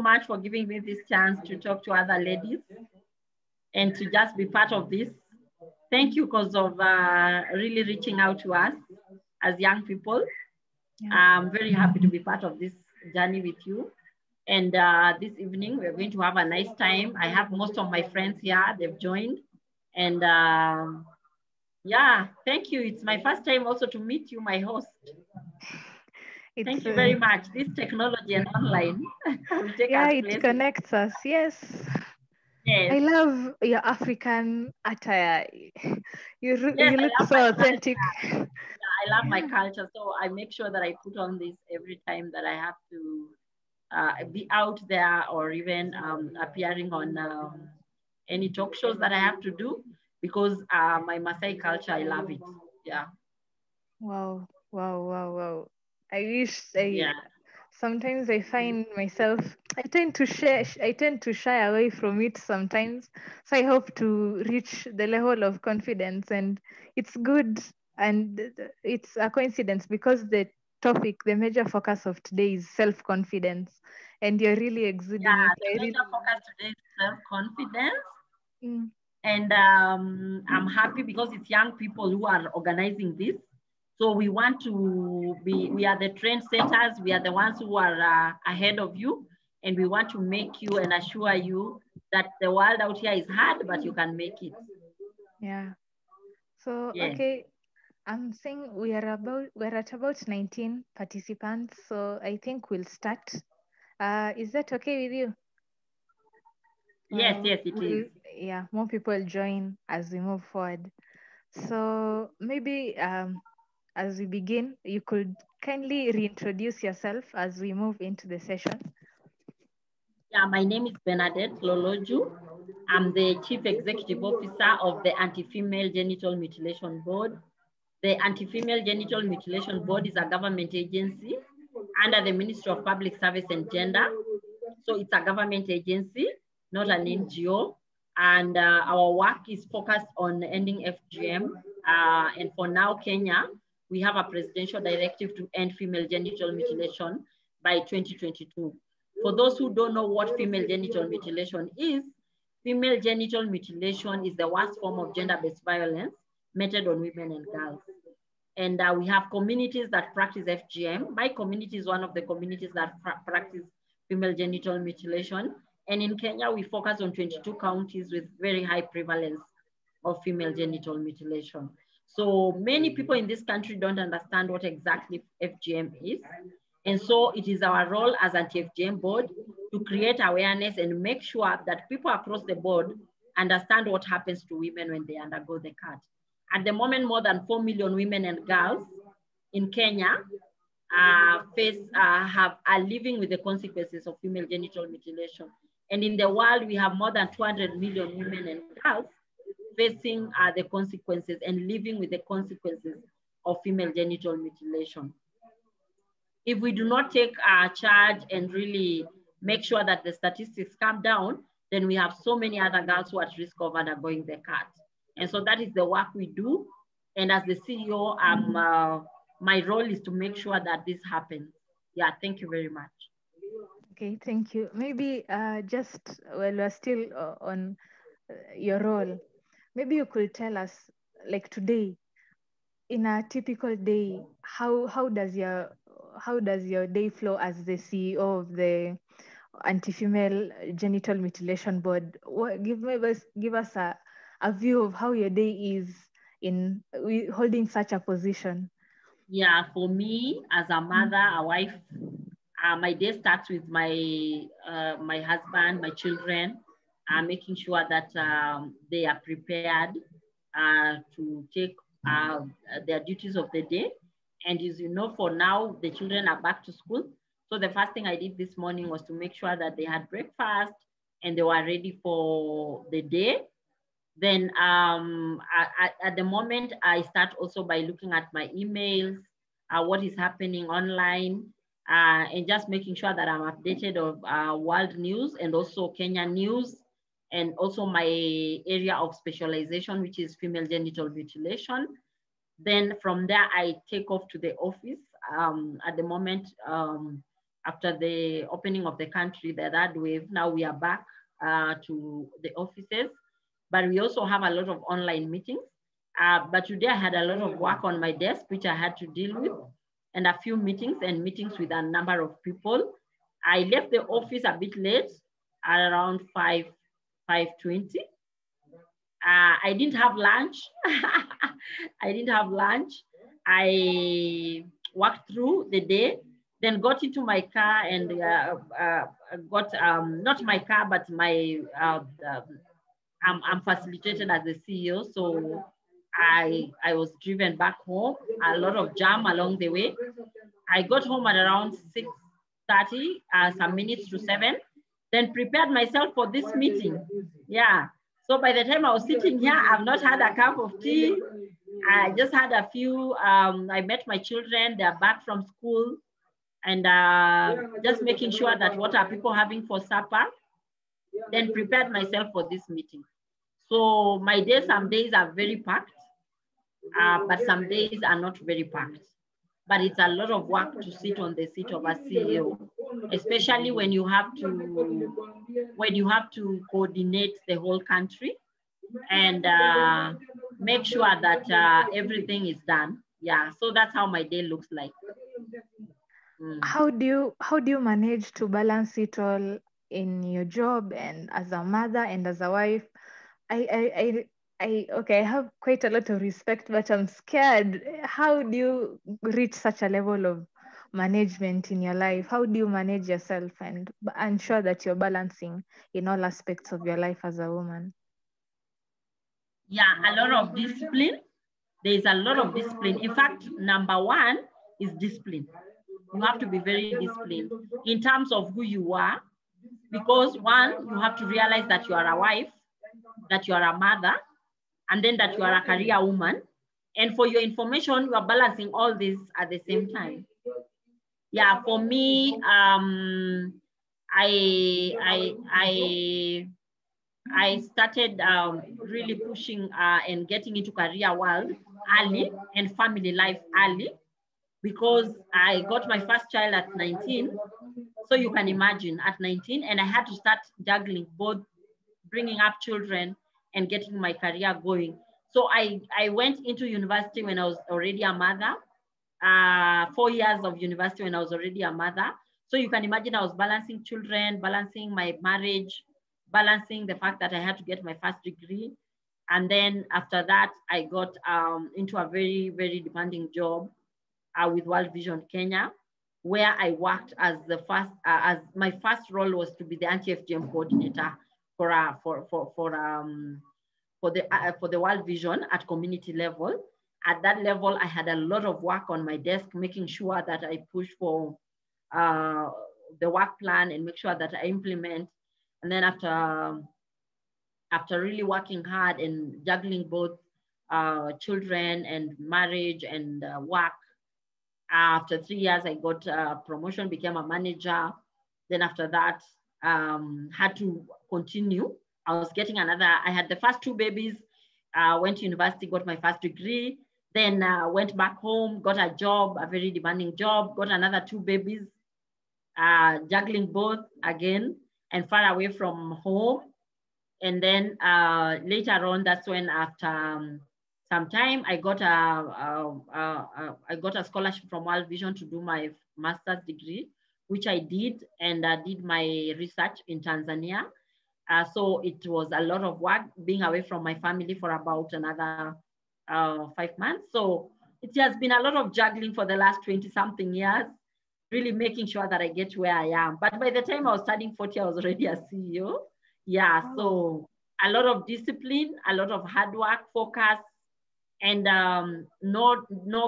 much for giving me this chance to talk to other ladies and to just be part of this. Thank you because of really reaching out to us as young people. Yeah. I'm very happy to be part of this journey with you. And this evening, we're going to have a nice time. I have most of my friends here, they've joined. And yeah, thank you. It's my first time also to meet you, my host. Thank you very much. This technology and online will take us places. It connects us, yes. Yes. I love your African attire. You look so authentic. Yeah, I love my culture. So I make sure that I put on this every time that I have to be out there or even appearing on any talk shows that I have to do because my Maasai culture, I love it. Yeah. Wow. I wish sometimes I find myself, I tend to shy away from it sometimes. So I hope to reach the level of confidence, and it's good. And it's a coincidence because the topic, the major focus of today is self-confidence, and you're really exuding it. The major focus today is self-confidence. And I'm happy because it's young people who are organizing this. So we want to we are the trendsetters. We are the ones who are ahead of you. And we want to make you and assure you that the world out here is hard, but you can make it. Yeah. So, okay. I'm saying we're at about 19 participants. So I think we'll start. Is that okay with you? Yes, it is. Yeah, more people join as we move forward. So maybe as we begin, you could kindly reintroduce yourself as we move into the session. Yeah, my name is Bernadette Loloju. I'm the Chief Executive Officer of the Anti-Female Genital Mutilation Board. The Anti-Female Genital Mutilation Board is a government agency under the Ministry of Public Service and Gender. So it's a government agency, not an NGO. And our work is focused on ending FGM. And for now, Kenya, we have a presidential directive to end female genital mutilation by 2022. For those who don't know what female genital mutilation is, female genital mutilation is the worst form of gender-based violence meted on women and girls. And we have communities that practice FGM. My community is one of the communities that practice female genital mutilation. And in Kenya, we focus on 22 counties with very high prevalence of female genital mutilation. So many people in this country don't understand what exactly FGM is. And so it is our role as Anti-FGM board to create awareness and make sure that people across the board understand what happens to women when they undergo the cut. At the moment, more than 4 million women and girls in Kenya are living with the consequences of female genital mutilation. And in the world, we have more than 200 million women and girls facing the consequences and living with the consequences of female genital mutilation. If we do not take charge and really make sure that the statistics come down, then we have so many other girls who are at risk of undergoing the cut. And so that is the work we do. And as the CEO, my role is to make sure that this happens. Yeah, thank you very much. Okay, thank you. Maybe just while we're still on your role, maybe you could tell us, like today, in a typical day, how does your day flow as the CEO of the Anti-Female Genital Mutilation Board? Give us a view of how your day is in holding such a position. Yeah, for me as a mother, a wife, my day starts with my my husband, my children, making sure that they are prepared to take their duties of the day. And as you know, for now, the children are back to school. So the first thing I did this morning was to make sure that they had breakfast and they were ready for the day. Then at the moment, I start also by looking at my emails, what is happening online, and just making sure that I'm updated of world news and also Kenyan news, and also my area of specialization, which is female genital mutilation. Then from there, I take off to the office. At the moment, after the opening of the country, the third wave. Now we are back to the offices, but we also have a lot of online meetings. But today I had a lot of work on my desk, which I had to deal with, and a few meetings with a number of people. I left the office a bit late, at around 5:20. I didn't have lunch. I didn't have lunch. I worked through the day, then got into my car and got, not my car, but my, I'm facilitated as the CEO. So I was driven back home, a lot of jam along the way. I got home at around 6:30, some minutes to 7, then prepared myself for this meeting. Yeah. So by the time I was sitting here, I've not had a cup of tea. I just had a few, I met my children, they're back from school, and just making sure that what are people having for supper, then prepared myself for this meeting. So my days, some days are very packed, but some days are not very packed. But it's a lot of work to sit on the seat of a CEO, especially when you have to coordinate the whole country and make sure that everything is done. Yeah, so that's how my day looks like. How do you manage to balance it all in your job and as a mother and as a wife? Okay, I have quite a lot of respect, but I'm scared. How do you reach such a level of management in your life? How do you manage yourself and ensure that you're balancing in all aspects of your life as a woman? Yeah, a lot of discipline. There is a lot of discipline. In fact, number one is discipline. You have to be very disciplined in terms of who you are, because one, you have to realize that you are a wife, that you are a mother, and then that you are a career woman. And for your information, you are balancing all this at the same time. Yeah, for me, I started really pushing and getting into career world early and family life early, because I got my first child at 19. So you can imagine, at 19, and I had to start juggling both bringing up children and getting my career going. So I went into university when I was already a mother, 4 years of university when I was already a mother. So you can imagine I was balancing children, balancing my marriage, balancing the fact that I had to get my first degree. And then after that, I got into a very, very demanding job with World Vision Kenya, where I worked as the first, as my first role was to be the anti-FGM coordinator for the World Vision at community level. At that level, I had a lot of work on my desk, making sure that I push for the work plan and make sure that I implement. And then after really working hard and juggling both children and marriage and work, after 3 years, I got a promotion, became a manager. Then after that, had to continue. I was getting another, I had the first 2 babies, went to university, got my first degree, then went back home, got a job, a very demanding job, got another 2 babies, juggling both again and far away from home. And then later on, that's when after some time, I got a scholarship from World Vision to do my master's degree, which I did, and I did my research in Tanzania. So it was a lot of work being away from my family for about another 5 months. So it has been a lot of juggling for the last 20-something years, really making sure that I get where I am. But by the time I was studying 40, I was already a CEO. Yeah, so a lot of discipline, a lot of hard work, focus, and not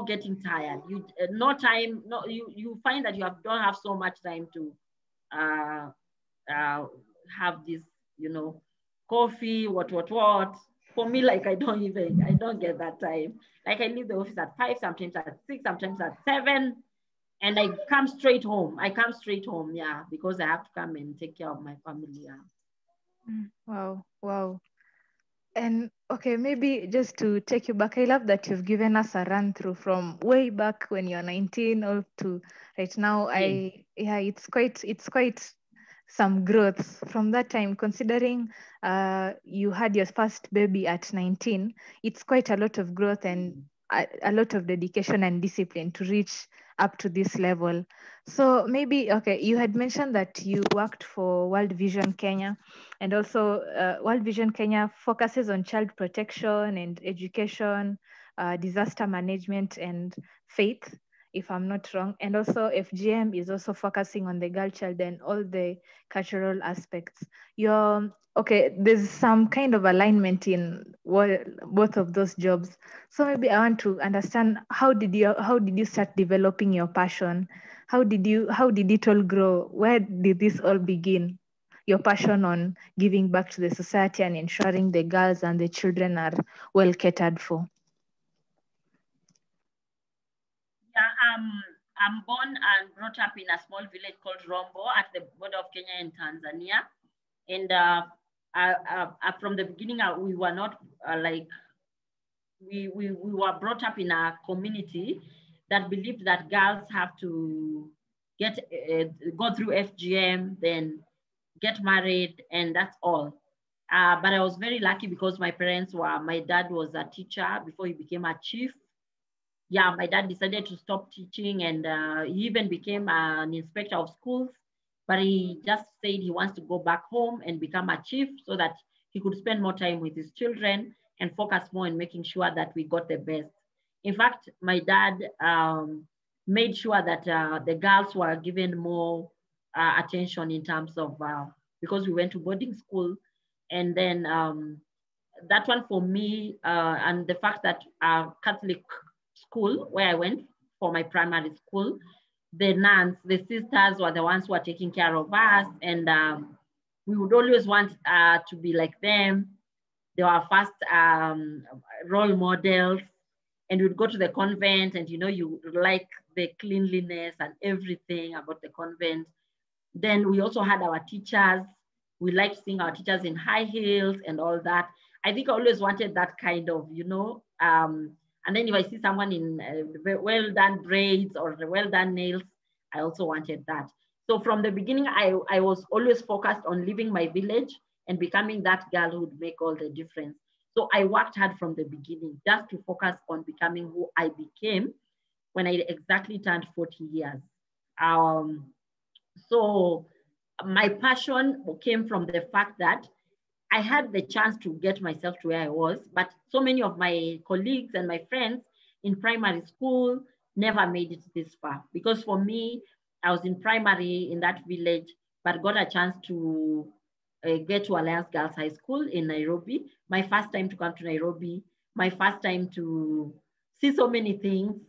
getting tired. You find that don't have so much time to have this, coffee, what. For me, like I don't get that time. Like I leave the office at 5, sometimes at 6, sometimes at 7, and I come straight home. Yeah, because I have to come and take care of my family. Yeah. Wow. And okay, maybe just to take you back, I love that you've given us a run through from way back when you're 19 up to right now. Yes. Yeah, it's quite some growth from that time, considering you had your first baby at 19. It's quite a lot of growth and a lot of dedication and discipline to reach up to this level. So maybe, okay, you had mentioned that you worked for World Vision Kenya, and also World Vision Kenya focuses on child protection and education, disaster management, and faith, if I'm not wrong. And also FGM is also focusing on the girl child and all the cultural aspects. Okay, there's some kind of alignment in both of those jobs. So maybe I want to understand, how did you start developing your passion? How did it all grow? Where did this all begin? Your passion on giving back to the society and ensuring the girls and the children are well catered for. Yeah, I'm born and brought up in a small village called Rombo at the border of Kenya and Tanzania. And from the beginning, we were not like, we were brought up in a community that believed that girls have to get go through FGM, then get married, and that's all. But I was very lucky because my dad was a teacher before he became a chief. Yeah, my dad decided to stop teaching, and he even became an inspector of schools, but he just said he wants to go back home and become a chief so that he could spend more time with his children and focus more on making sure that we got the best. In fact, my dad made sure that the girls were given more attention in terms of, because we went to boarding school, and then that one for me, and the fact that Catholic school where I went for my primary school, the nuns, the sisters were the ones who were taking care of us, and we would always want to be like them. They were our first role models, and we'd go to the convent, and you like the cleanliness and everything about the convent. Then we also had our teachers. We liked seeing our teachers in high heels and all that. I think I always wanted that kind of, and then if I see someone in well done braids or well done nails, I also wanted that. So from the beginning, I was always focused on leaving my village and becoming that girl who would make all the difference. So I worked hard from the beginning just to focus on becoming who I became when I exactly turned 40 years. So my passion came from the fact that I had the chance to get myself to where I was, but so many of my colleagues and my friends in primary school never made it this far. Because for me, I was in primary in that village, but got a chance to get to Alliance Girls High School in Nairobi. My first time to come to Nairobi, my first time to see so many things.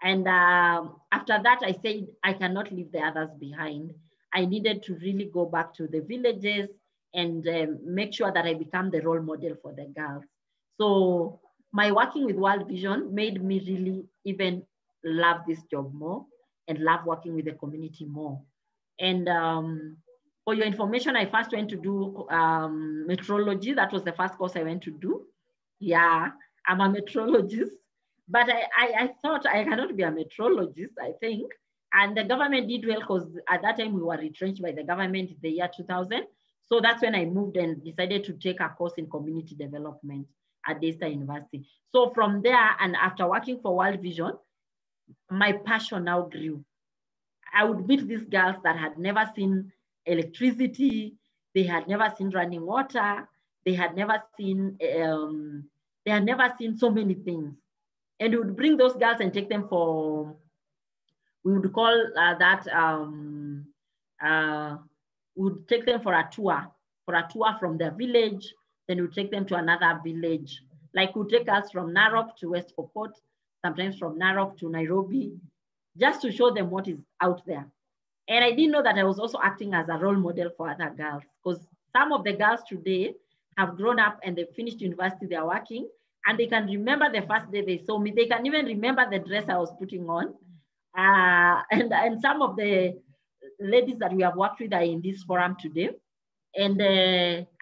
And after that, I said, I cannot leave the others behind. I needed to really go back to the villages and make sure that I become the role model for the girls. So my working with World Vision made me really even love this job more and love working with the community more. And for your information, I first went to do meteorology. That was the first course I went to do. Yeah, I'm a meteorologist, but I thought I cannot be a meteorologist, I think. And the government did well because at that time we were retrenched by the government in the year 2000. So that's when I moved and decided to take a course in community development at Daystar University. So from there, and after working for World Vision, my passion now grew. I would meet these girls that had never seen electricity, they had never seen running water, they had never seen so many things. And we would bring those girls and take them for, we would call we would take them for a tour from their village. Then we would take them to another village. Like we would take us from Narok to West Pokot, sometimes from Narok to Nairobi, just to show them what is out there. And I didn't know that I was also acting as a role model for other girls, because some of the girls today have grown up and they finished university, they're working, and they can remember the first day they saw me. They can even remember the dress I was putting on. And some of the ladies that we have worked with are in this forum today. And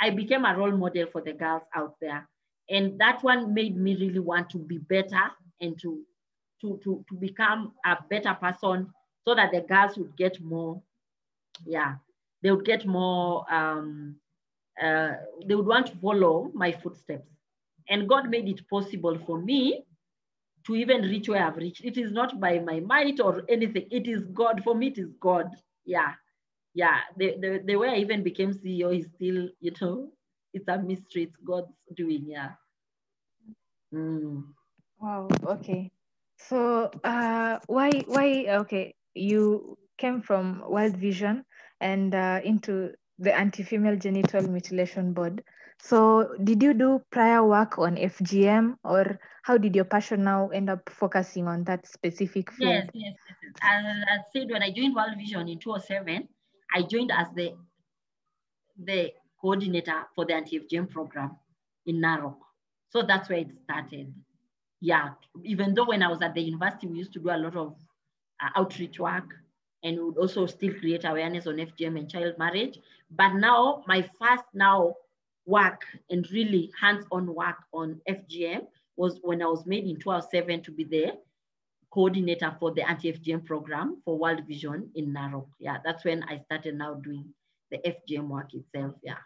I became a role model for the girls out there. And that one made me really want to be better and to become a better person so that the girls would get more, they would get more, they would want to follow my footsteps. And God made it possible for me to even reach where I've reached. It is not by my might or anything. It is God. For me, it is God. Yeah. The way I even became CEO is still, it's a mystery. It's God's doing. Yeah. Wow. Okay. So okay, you came from World Vision and into the Anti-Female Genital Mutilation Board. So did you do prior work on FGM, or how did your passion now end up focusing on that specific field? Yes. As I said, when I joined World Vision in 2007, I joined as the coordinator for the anti-FGM program in Narok. So that's where it started. Yeah, even though when I was at the university, we used to do a lot of outreach work, and we would also still create awareness on FGM and child marriage. But now my first work and really hands-on work on FGM was when I was made in 2007 to be the coordinator for the anti-FGM program for World Vision in Narok. Yeah, that's when I started now doing the FGM work itself. Yeah.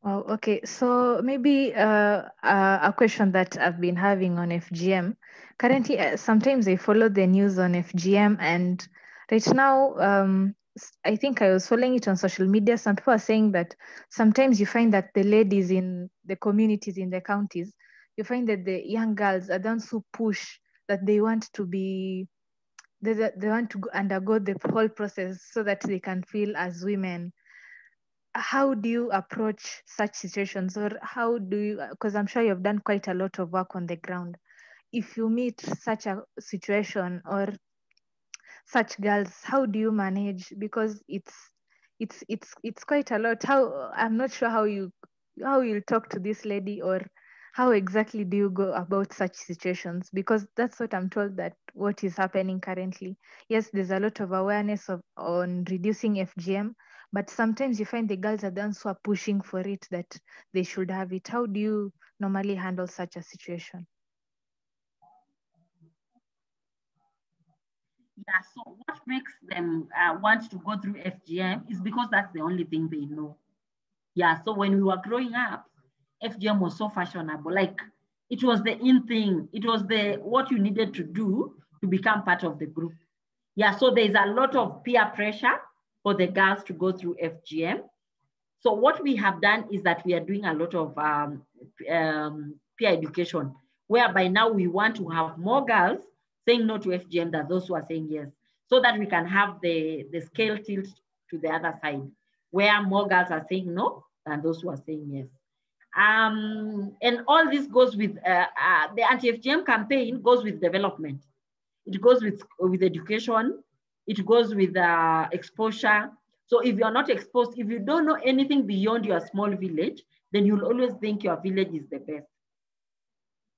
Oh, okay. So maybe a question that I've been having on FGM. Currently, sometimes I follow the news on FGM, and right now, I think I was following it on social media. Some people are saying that sometimes you find that the ladies in the communities in the counties, you find that the young girls are the ones who push that they want to be, they want to undergo the whole process so that they can feel as women. How do you approach such situations, or how do you, because I'm sure you've done quite a lot of work on the ground, if you meet such a situation or such girls, how do you manage? Because it's quite a lot. How, I'm not sure how you'll talk to this lady, or how exactly do you go about such situations? Because that's what I'm told, that what is happening currently. Yes, there's a lot of awareness on reducing FGM, but sometimes you find the girls are the ones who are pushing for it, that they should have it. How do you normally handle such a situation? Yeah, so what makes them want to go through FGM is because that's the only thing they know. Yeah, so when we were growing up, FGM was so fashionable. Like, it was the in thing. It was the what you needed to do to become part of the group. Yeah, so there's a lot of peer pressure for the girls to go through FGM. So what we have done is that we are doing a lot of peer education, whereby now we want to have more girls saying no to FGM than those who are saying yes, so that we can have the scale tilt to the other side, where more girls are saying no than those who are saying yes. And all this goes with the anti-FGM campaign goes with development. It goes with education. It goes with exposure. So if you're not exposed, if you don't know anything beyond your small village, then you'll always think your village is the best.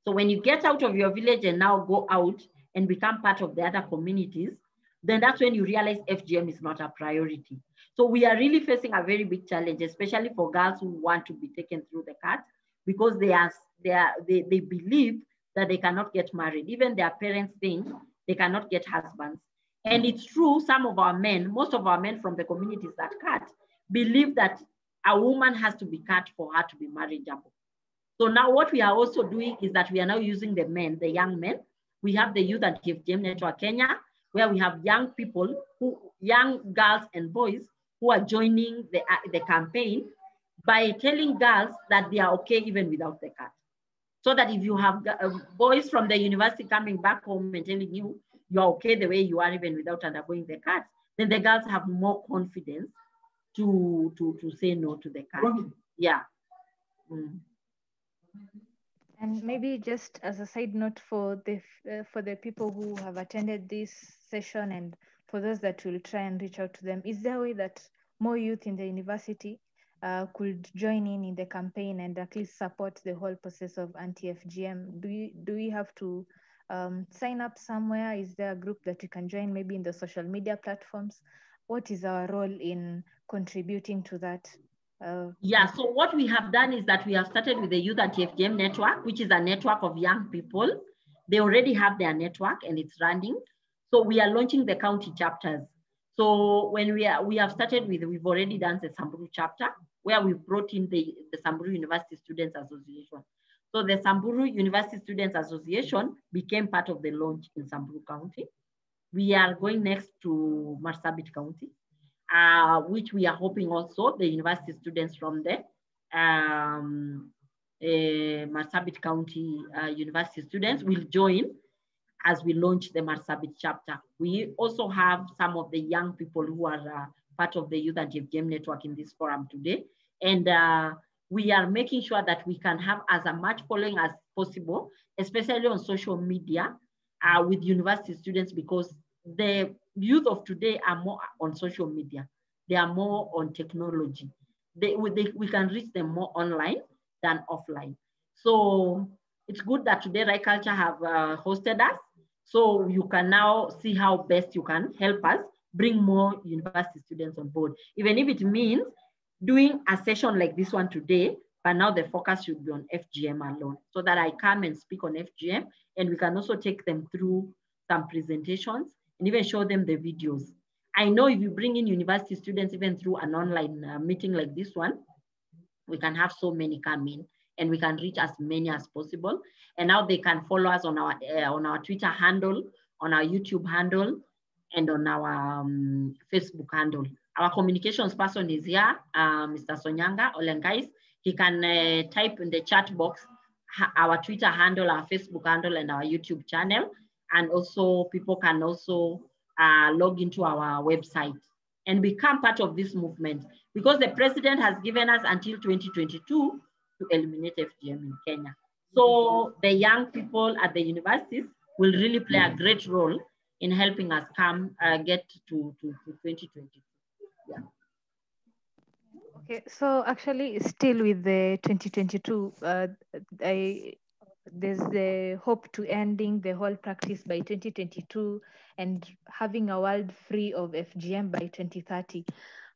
So when you get out of your village and now go out and become part of the other communities, then that's when you realize FGM is not a priority. So we are really facing a very big challenge, especially for girls who want to be taken through the cut, because they believe that they cannot get married. Even their parents think they cannot get husbands. And it's true, some of our men, most of our men from the communities that cut, believe that a woman has to be cut for her to be marriageable. So now what we are also doing is that we are now using the men, the young men. We have the Youth Anti-FGM Network Kenya, where we have young people, young girls and boys who are joining the campaign by telling girls that they are okay even without the cut. So that if you have boys from the university coming back home and telling you you're okay the way you are even without undergoing the cut, then the girls have more confidence to say no to the cut. Yeah. Mm. And maybe just as a side note for the people who have attended this session, and for those that will try and reach out to them, is there a way that more youth in the university could join in the campaign and at least support the whole process of anti-FGM? Do we have to sign up somewhere? Is there a group that we can join, maybe in the social media platforms? What is our role in contributing to that? Yeah, so what we have done is that we have started with the Youth Anti-FGM Network, which is a network of young people. They already have their network and it's running. So we are launching the county chapters. So when we have started with, we've already done the Samburu chapter, where we brought in the Samburu University Students Association. So the Samburu University Students Association became part of the launch in Samburu County. We are going next to Marsabit County, which we are hoping also the university students from the Marsabit County university students will join as we launch the Marsabit chapter. We also have some of the young people who are part of the Youth Anti-FGM network in this forum today. And we are making sure that we can have as much following as possible, especially on social media with university students, because the youth of today are more on social media. They are more on technology. We can reach them more online than offline. So it's good that today Ryculture have hosted us. So you can now see how best you can help us bring more university students on board, even if it means doing a session like this one today, but now the focus should be on FGM alone, so that I come and speak on FGM, and we can also take them through some presentations and even show them the videos. I know if you bring in university students, even through an online meeting like this one, we can have so many come in and we can reach as many as possible. And now they can follow us on our Twitter handle, on our YouTube handle, and on our Facebook handle. Our communications person is here, Mr. Sonyanga Olengais. He can type in the chat box our Twitter handle, our Facebook handle, and our YouTube channel. And also people can also log into our website and become part of this movement, because the president has given us until 2022 to eliminate FGM in Kenya. So the young people at the universities will really play a great role in helping us get to 2022. Yeah. Okay, so actually still with the 2022, there's the hope to ending the whole practice by 2022 and having a world free of FGM by 2030.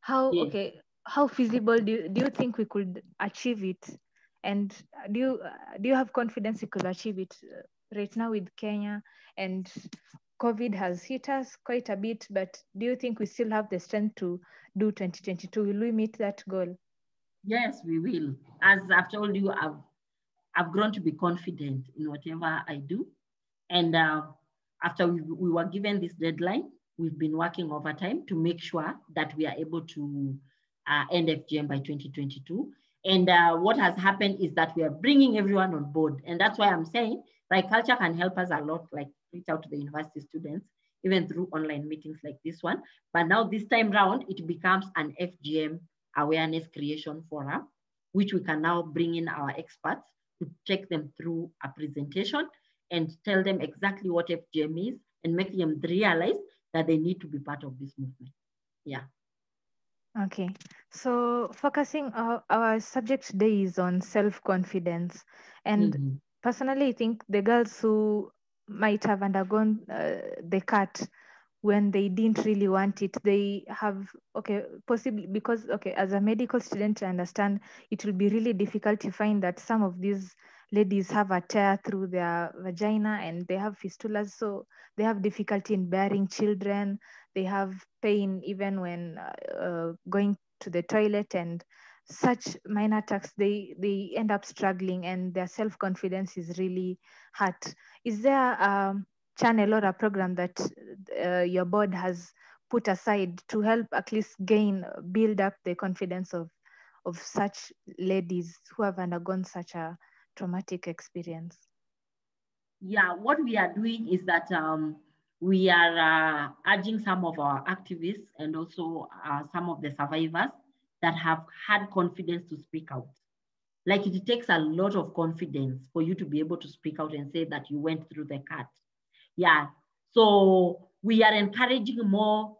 How feasible do you think we could achieve it? And do you have confidence we could achieve it right now with Kenya? And COVID has hit us quite a bit, but do you think we still have the strength to do 2022? Will we meet that goal? Yes, we will. As I've told you, I've grown to be confident in whatever I do. And after we were given this deadline, we've been working overtime to make sure that we are able to end FGM by 2022. And what has happened is that we are bringing everyone on board. And that's why I'm saying Ryculture can help us a lot, like reach out to the university students, even through online meetings like this one. But now this time round, it becomes an FGM awareness creation forum, which we can now bring in our experts to take them through a presentation and tell them exactly what FGM is and make them realize that they need to be part of this movement. Yeah. Okay, so focusing our subject today is on self-confidence. And personally, I think the girls who might have undergone the cut when they didn't really want it, they have, possibly because, as a medical student, I understand it will be really difficult to find that some of these ladies have a tear through their vagina and they have fistulas, so they have difficulty in bearing children. They have pain even when going to the toilet, and such minor attacks, they end up struggling and their self-confidence is really hurt. Is there a channel or a program that your board has put aside to help at least build up the confidence of such ladies who have undergone such a traumatic experience? Yeah, what we are doing is that we are urging some of our activists and also some of the survivors that have had confidence to speak out. Like, it takes a lot of confidence for you to be able to speak out and say that you went through the cut. Yeah, so we are encouraging more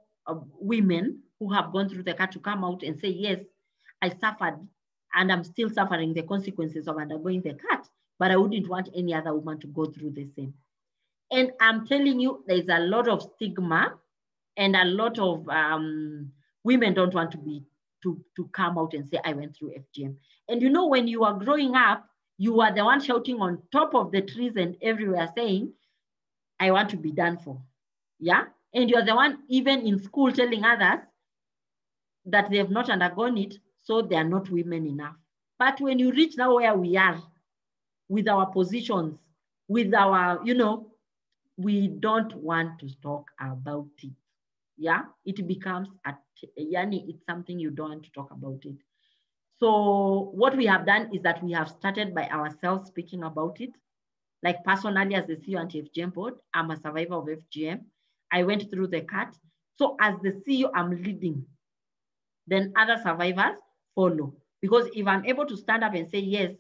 women who have gone through the cut to come out and say, yes, I suffered and I'm still suffering the consequences of undergoing the cut, but I wouldn't want any other woman to go through the same. And I'm telling you, there's a lot of stigma and a lot of women don't want to be to come out and say, I went through FGM. And you know, when you are growing up, you are the one shouting on top of the trees and everywhere saying, I want to be done for. Yeah. And you're the one even in school telling others that they have not undergone it, so they are not women enough. But when you reach now where we are with our positions, with our, you know, we don't want to talk about it. Yeah, it becomes yani, it's something you don't want to talk about it. So what we have done is that we have started by ourselves speaking about it. Like personally, as the CEO Anti-FGM board, I'm a survivor of FGM. I went through the cut. So as the CEO, I'm leading. Then other survivors follow. Because if I'm able to stand up and say, yes,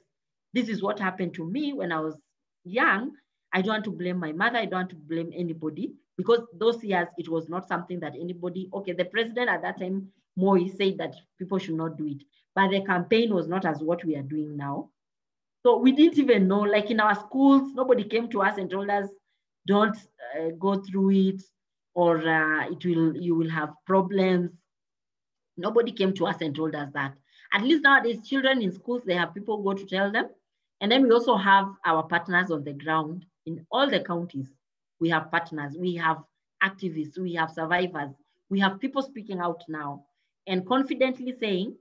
this is what happened to me when I was young, I don't want to blame my mother. I don't want to blame anybody, because those years, it was not something that anybody, okay, the president at that time, Moi, said that people should not do it. But the campaign was not as what we are doing now. So we didn't even know, like in our schools, nobody came to us and told us, don't go through it, or you will have problems. Nobody came to us and told us that. At least nowadays, children in schools, they have people go to tell them. And then we also have our partners on the ground in all the counties. We have partners, we have activists, we have survivors, we have people speaking out now and confidently saying,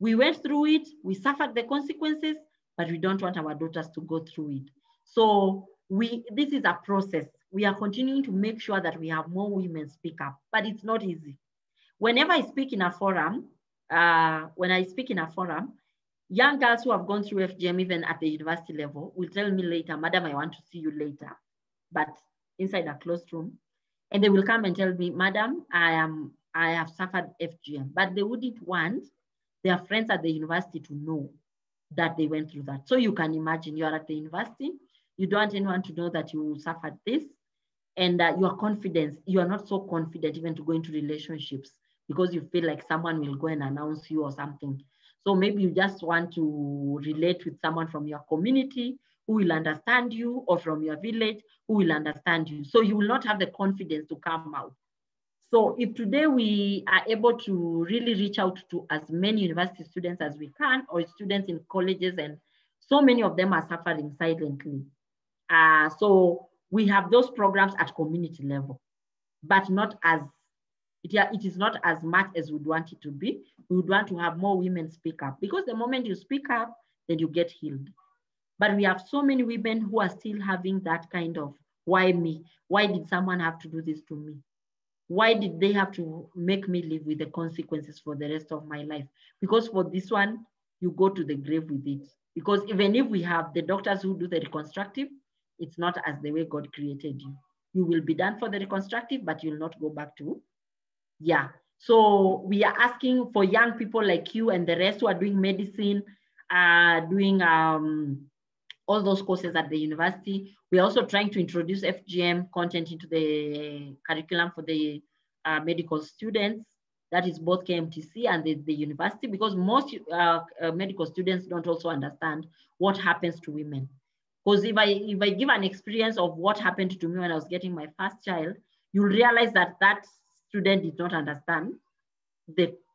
we went through it, we suffered the consequences, but we don't want our daughters to go through it. So this is a process. We are continuing to make sure that we have more women speak up, but it's not easy. Whenever I speak in a forum, young girls who have gone through FGM, even at the university level, will tell me later, madam, I want to see you later, but inside a closed room. And they will come and tell me, madam, I have suffered FGM, but they wouldn't want their friends at the university to know that they went through that. So you can imagine, you are at the university, you don't want anyone to know that you suffered this, and your confidence, you are not so confident even to go into relationships because you feel like someone will go and announce you or something. So maybe you just want to relate with someone from your community who will understand you, or from your village who will understand you. So you will not have the confidence to come out. So if today we are able to really reach out to as many university students as we can, or students in colleges, and so many of them are suffering silently. So we have those programs at community level, but not as, it is not as much as we'd want it to be. We would want to have more women speak up, because the moment you speak up, then you get healed. But we have so many women who are still having that kind of, why me? Why did someone have to do this to me? Why did they have to make me live with the consequences for the rest of my life? Because for this one, you go to the grave with it. Because even if we have the doctors who do the reconstructive, it's not as the way God created you. You will be done for the reconstructive, but you'll not go back to, yeah. So we are asking for young people like you and the rest who are doing medicine, doing all those courses at the university. We are also trying to introduce FGM content into the curriculum for the medical students. That is both KMTC and the university, because most medical students don't also understand what happens to women. Because if I give an experience of what happened to me when I was getting my first child, you'll realize that that student did not understand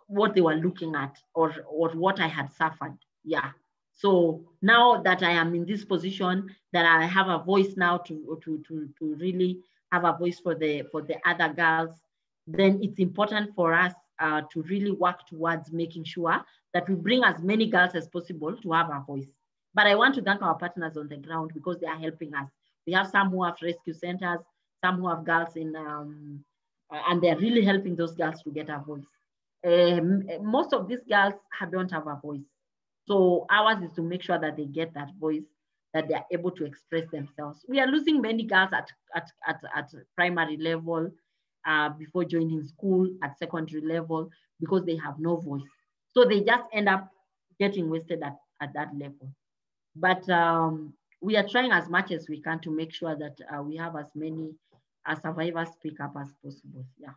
what they were looking at, or what I had suffered. Yeah. So now that I am in this position, that I have a voice now to really have a voice for the other girls, then it's important for us to really work towards making sure that we bring as many girls as possible to have a voice. But I want to thank our partners on the ground, because they are helping us. We have some who have rescue centers, some who have girls in, and they're really helping those girls to get a voice. Most of these girls don't have a voice. So ours is to make sure that they get that voice, that they are able to express themselves. We are losing many girls at primary level, before joining school, at secondary level, because they have no voice. So they just end up getting wasted at that level. But we are trying as much as we can to make sure that we have as many survivors speak up as possible. Yeah.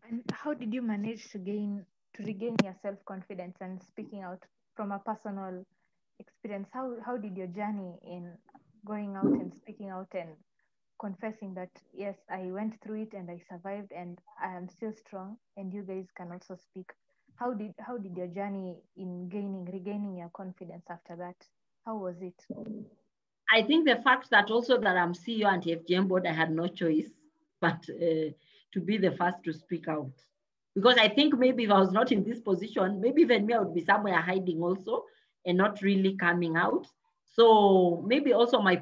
And how did you manage to regain your self-confidence and speaking out from a personal experience? How did your journey in going out and speaking out and confessing that, yes, I went through it and I survived and I am still strong, and you guys can also speak. How did your journey in regaining your confidence after that? How was it? I think the fact that also that I'm CEO Anti-FGM board, I had no choice but to be the first to speak out. Because I think maybe if I was not in this position, maybe even me, I would be somewhere hiding also and not really coming out. So maybe also my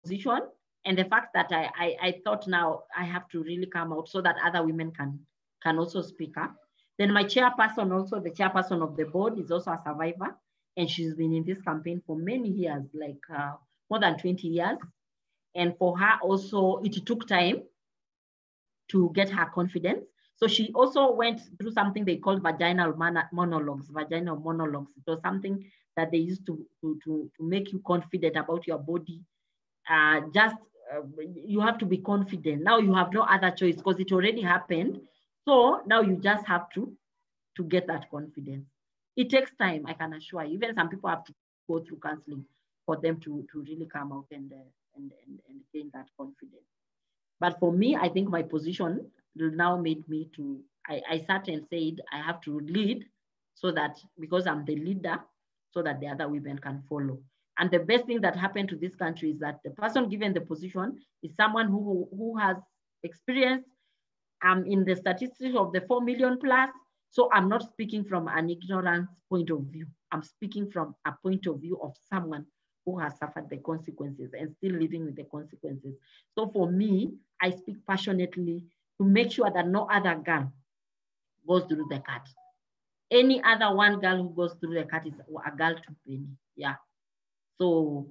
position and the fact that I thought now I have to really come out so that other women can also speak up. Then my chairperson, also the chairperson of the board, is also a survivor. And she's been in this campaign for many years, like more than 20 years. And for her also, it took time to get her confidence. So she also went through something they called vaginal monologues. It was something that they used to make you confident about your body. You have to be confident. Now you have no other choice because it already happened. So now you just have to get that confidence. It takes time, I can assure you. Even some people have to go through counseling for them to really come out and gain that confidence. But for me, I think my position now made me to, I sat and said, I have to lead so that, because I'm the leader, so that the other women can follow. And the best thing that happened to this country is that the person given the position is someone who has experience in the statistics of the 4 million plus. So I'm not speaking from an ignorance point of view. I'm speaking from a point of view of someone who has suffered the consequences and still living with the consequences. So for me, I speak passionately to make sure that no other girl goes through the cut. Any other one girl who goes through the cut is a girl too many. Yeah. So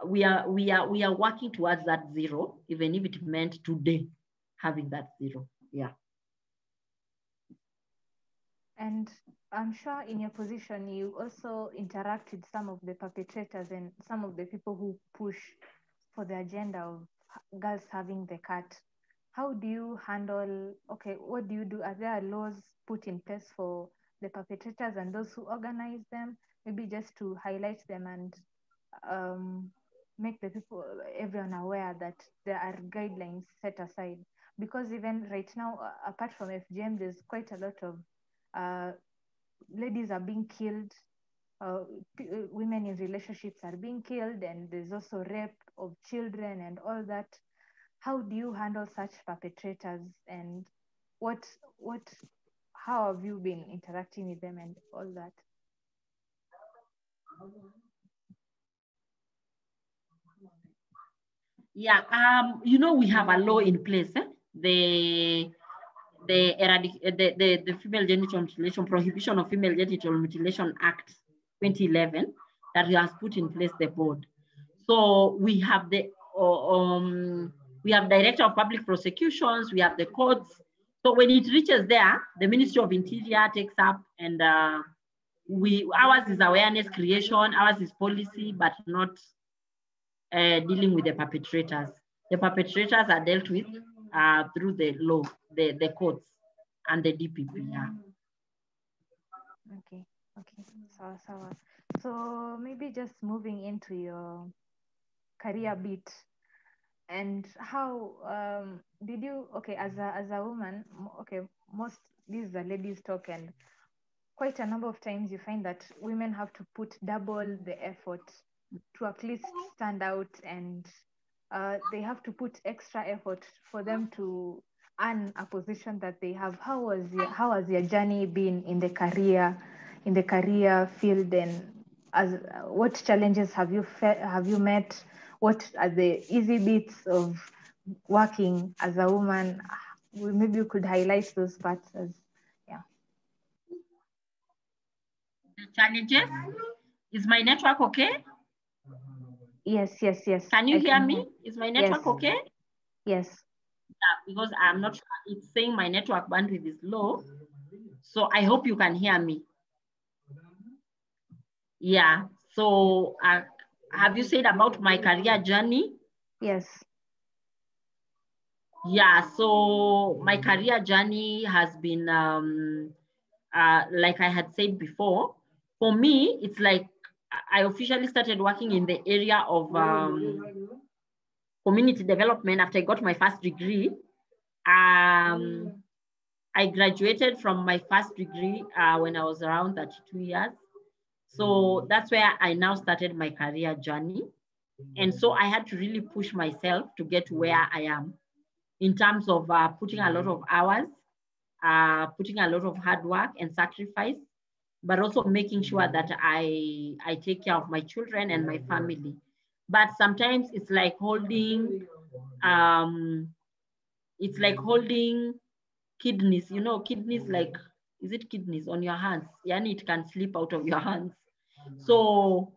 we are working towards that zero, even if it meant today having that zero. Yeah. And I'm sure in your position, you also interact with some of the perpetrators and some of the people who push for the agenda of girls having the cut. How do you handle, okay, what do you do? Are there laws put in place for the perpetrators and those who organize them? Maybe just to highlight them and make the people, everyone aware that there are guidelines set aside. Because even right now, apart from FGM, there's quite a lot of ladies are being killed, women in relationships are being killed, and there's also rape of children and all that. How do you handle such perpetrators, and how have you been interacting with them and all that? Yeah, we have a law in place, the Female Genital Mutilation, Prohibition of Female Genital Mutilation Act 2011 that has put in place the board. So we have we have Director of Public Prosecutions, we have the courts. So when it reaches there, the Ministry of Interior takes up, and ours is awareness creation, ours is policy, but not dealing with the perpetrators. The perpetrators are dealt with through the law, the courts, and the DPP. Yeah. Okay. So maybe just moving into your career bit, and how did you, okay, as a woman, okay, most these are ladies talk, and quite a number of times you find that women have to put double the effort to at least stand out, and they have to put extra effort for them to earn a position that they have. How has your journey been in the career field, and what challenges have you met? What are the easy bits of working as a woman? Maybe you could highlight those parts as, yeah. The challenges? Is my network okay? Yes. Can you hear me? Is my network okay? Yes. Yeah, because I'm not sure. It's saying my network bandwidth is low. So I hope you can hear me. Yeah. So have you said about my career journey? Yes. Yeah. So my career journey has been, like I had said before, for me, it's like I officially started working in the area of community development after I got my first degree. I graduated from my first degree when I was around 32 years. So that's where I now started my career journey. And so I had to really push myself to get where I am in terms of putting a lot of hours, putting a lot of hard work and sacrifice, but also making sure that I take care of my children and my family. But sometimes it's like holding, kidneys, you know, kidneys like, is it kidneys on your hands? Yani it can slip out of your hands. So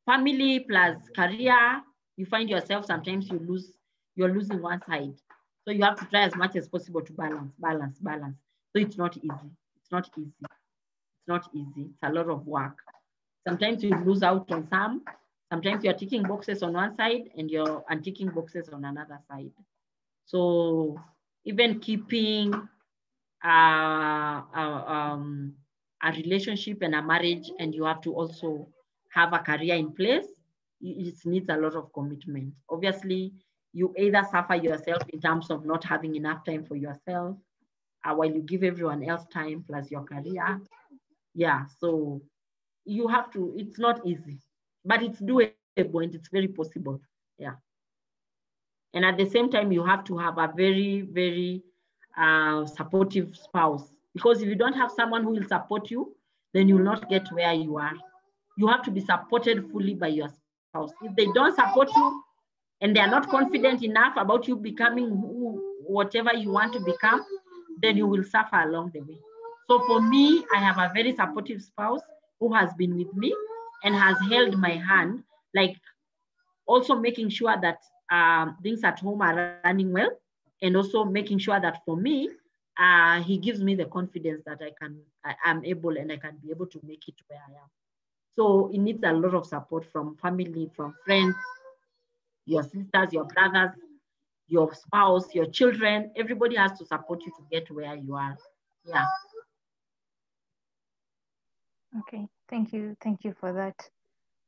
family plus career, you find yourself sometimes you're losing one side. So you have to try as much as possible to balance. So it's not easy. It's not easy. It's not easy. It's a lot of work. Sometimes you lose out on some. Sometimes you're ticking boxes on one side and you're unticking boxes on another side. So even keeping a relationship and a marriage, and you have to also have a career in place, it needs a lot of commitment. Obviously, you either suffer yourself in terms of not having enough time for yourself, while you give everyone else time plus your career. Yeah, so you have to, it's not easy, but it's doable and it's very possible. Yeah. And at the same time, you have to have a very, very supportive spouse, because if you don't have someone who will support you, then you will not get where you are. You have to be supported fully by your spouse. If they don't support you and they are not confident enough about you becoming whatever you want to become, then you will suffer along the way. So for me, I have a very supportive spouse who has been with me and has held my hand, like also making sure that things at home are running well, and also making sure that for me, he gives me the confidence that I'm able and I can be able to make it where I am. So it needs a lot of support from family, from friends, your sisters, your brothers, your spouse, your children. Everybody has to support you to get where you are. Yeah. Okay, thank you for that.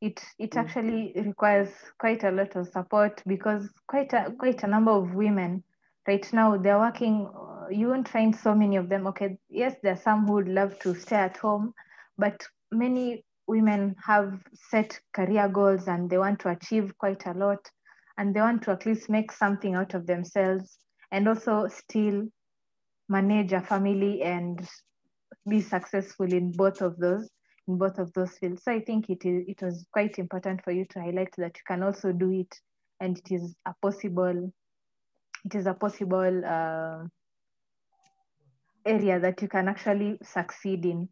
It actually requires quite a lot of support, because quite a number of women right now, they're working. You won't find so many of them. Okay, yes, there are some who would love to stay at home, but many women have set career goals and they want to achieve quite a lot, and they want to at least make something out of themselves, and also still manage a family and be successful in both of those fields. So I think it was quite important for you to highlight that you can also do it, and it is a possible area that you can actually succeed in.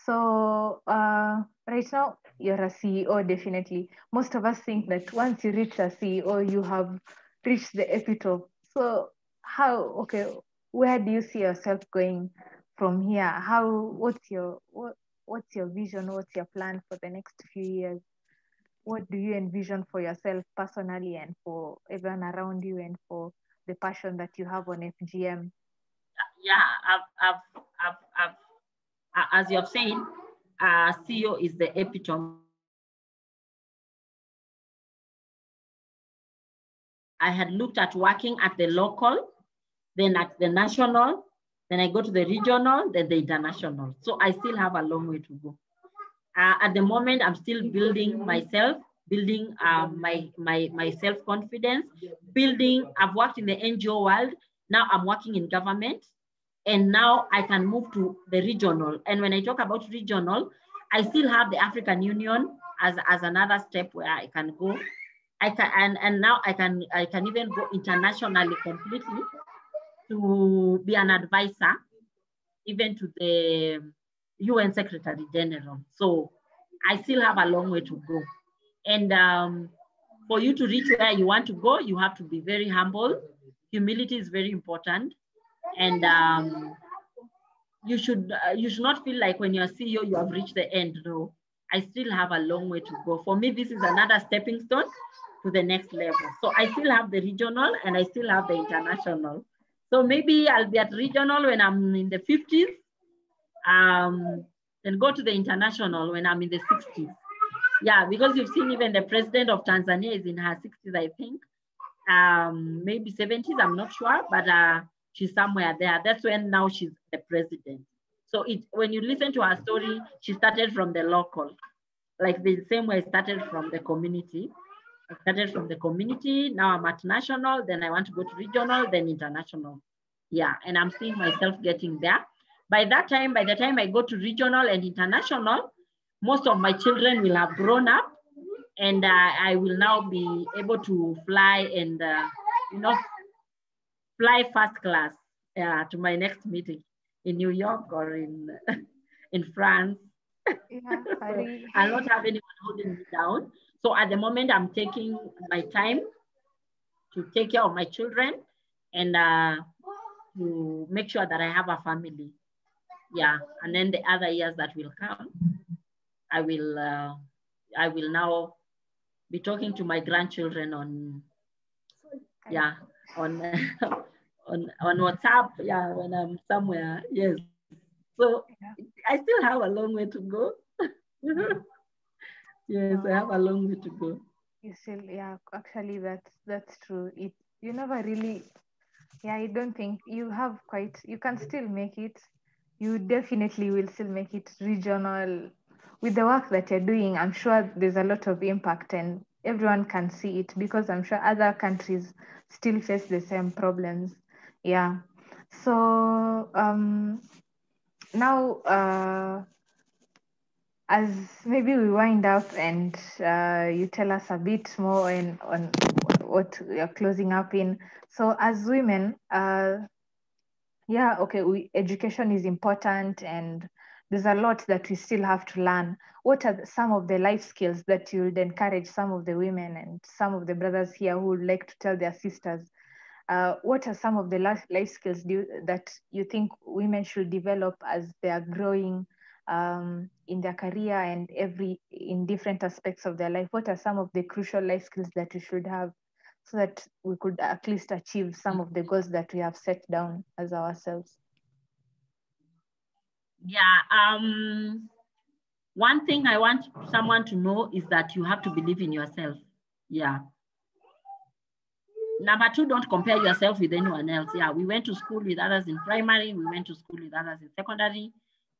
So right now you're a CEO. Definitely, most of us think that once you reach a CEO, you have reached the epitome. So where do you see yourself going from here? What's your vision? What's your plan for the next few years? What do you envision for yourself personally and for everyone around you, and for the passion that you have on FGM? Yeah, as you have said, CEO is the epitome. I had looked at working at the local, then at the national, then I go to the regional, then the international. So I still have a long way to go. At the moment, I'm still building myself, building my self-confidence, I've worked in the NGO world, now I'm working in government, and now I can move to the regional. And when I talk about regional, I still have the African Union as another step where I can go. And now I can even go internationally completely to be an advisor, even to the UN Secretary General. So I still have a long way to go. And for you to reach where you want to go, you have to be very humble. Humility is very important. And you should not feel like when you're CEO, you have reached the end. No, I still have a long way to go. For me, this is another stepping stone to the next level. So I still have the regional and I still have the international. So maybe I'll be at regional when I'm in the 50s, then go to the international when I'm in the 60s. Yeah, because you've seen even the president of Tanzania is in her 60s, I think. Maybe 70s, I'm not sure, but she's somewhere there. That's when now she's the president. So when you listen to her story, she started from the local, like the same way I started from the community. I started from the community, now I'm at national, then I want to go to regional, then international. Yeah, and I'm seeing myself getting there. By the time I go to regional and international, most of my children will have grown up, and I will now be able to fly and, fly first class to my next meeting in New York or in France. Yeah, So I'll not have anyone holding me down. So at the moment, I'm taking my time to take care of my children and to make sure that I have a family. Yeah, and then the other years that will come, I will now be talking to my grandchildren on, yeah, on on WhatsApp. Yeah, when I'm somewhere. Yes. So I still have a long way to go. Yes, I have a long way to go. You still, yeah, actually that's true. You never really, yeah, I don't think you have quite, you can still make it. You definitely will still make it regional. With the work that you're doing, I'm sure there's a lot of impact and everyone can see it, because I'm sure other countries still face the same problems. Yeah. So now as maybe we wind up and you tell us a bit more on what you're closing up in. So as women, yeah, okay, education is important and there's a lot that we still have to learn. What are some of the life skills that you would encourage some of the women and some of the brothers here who would like to tell their sisters? What are some of the life skills that you think women should develop as they are growing in their career and in different aspects of their life? What are some of the crucial life skills that we should have so that we could at least achieve some of the goals that we have set down as ourselves? Yeah, one thing I want someone to know is that you have to believe in yourself. Yeah. Number two, don't compare yourself with anyone else. Yeah, we went to school with others in primary, we went to school with others in secondary,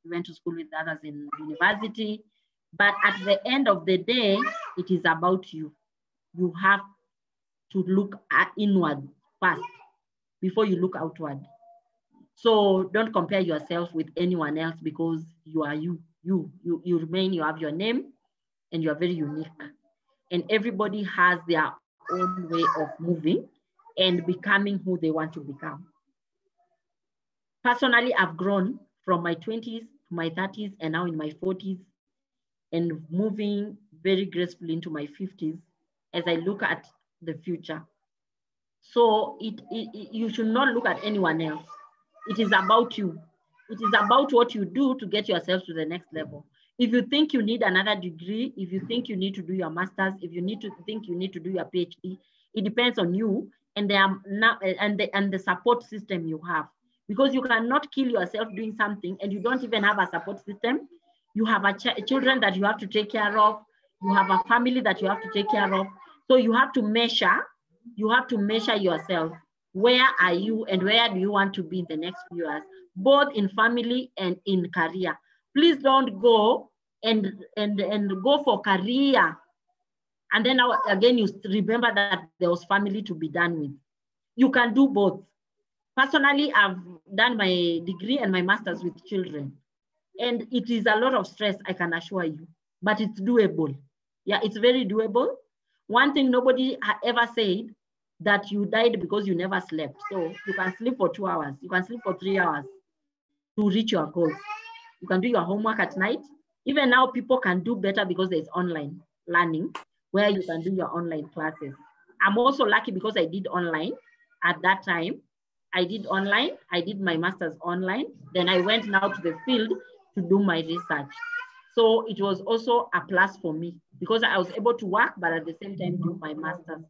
we went to school with others in university. But at the end of the day, it is about you. You have to look inward first before you look outward. So don't compare yourself with anyone else, because you are you. You remain, you have your name, and you are very unique. And everybody has their own way of moving and becoming who they want to become. Personally, I've grown from my 20s to my 30s and now in my 40s, and moving very gracefully into my 50s as I look at the future. So you should not look at anyone else. It is about you. It is about what you do to get yourself to the next level. If you think you need another degree, if you think you need to do your master's, if you think you need to do your PhD, it depends on you and the support system you have. Because you cannot kill yourself doing something and you don't even have a support system. You have children that you have to take care of. You have a family that you have to take care of. So you have to measure yourself. Where are you and where do you want to be in the next few years, both in family and in career? Please don't go and go for career. And then again, you remember that there was family to be done with. You can do both. Personally, I've done my degree and my master's with children. And it is a lot of stress, I can assure you, but it's doable. Yeah, it's very doable. One thing nobody ever said, that you died because you never slept. So you can sleep for 2 hours. You can sleep for 3 hours to reach your goals. You can do your homework at night. Even now, people can do better because there's online learning where you can do your online classes. I'm also lucky because I did online at that time. I did online. I did my master's online. Then I went now to the field to do my research. So it was also a plus for me because I was able to work, but at the same time do my master's.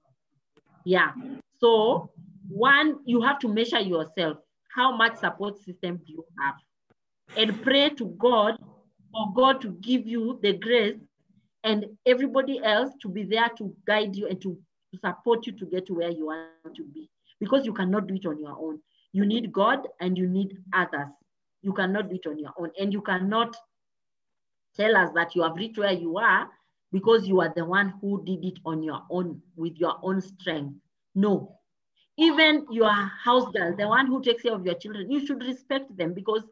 Yeah. So one, you have to measure yourself. How much support system do you have? And pray to God for God to give you the grace and everybody else to be there to guide you and to support you to get to where you want to be, because you cannot do it on your own. You need God and you need others. You cannot do it on your own, and you cannot tell us that you have reached where you are because you are the one who did it on your own with your own strength. No. Even your house girl, the one who takes care of your children, you should respect them, because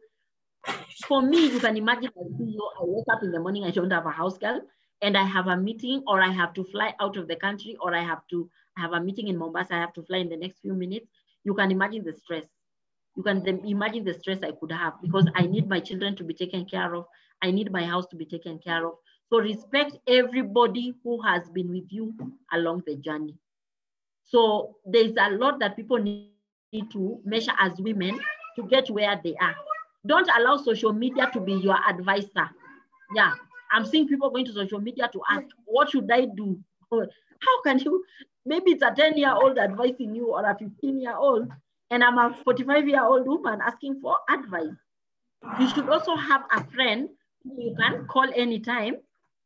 for me, you can imagine, I wake up in the morning, I don't have a house girl, and I have a meeting, or I have to fly out of the country, or I have a meeting in Mombasa, I have to fly in the next few minutes. You can imagine the stress. You can imagine the stress I could have, because I need my children to be taken care of. I need my house to be taken care of. So respect everybody who has been with you along the journey. So there's a lot that people need to measure as women to get where they are. Don't allow social media to be your advisor. Yeah, I'm seeing people going to social media to ask, what should I do? How can you, maybe it's a 10-year-old advising you, or a 15-year-old, and I'm a 45-year-old woman asking for advice. You should also have a friend who you can call anytime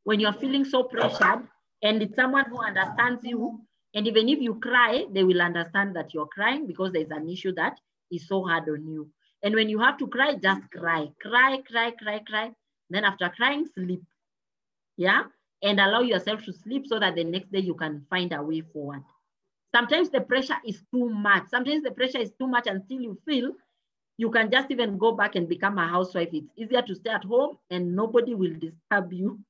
when you're feeling so pressured, and it's someone who understands you. And even if you cry, they will understand that you're crying because there's an issue that is so hard on you. And when you have to cry, just cry. Cry, cry, cry, cry. Then after crying, sleep. Yeah? And allow yourself to sleep so that the next day you can find a way forward. Sometimes the pressure is too much. Sometimes the pressure is too much until you feel you can just even go back and become a housewife. It's easier to stay at home and nobody will disturb you.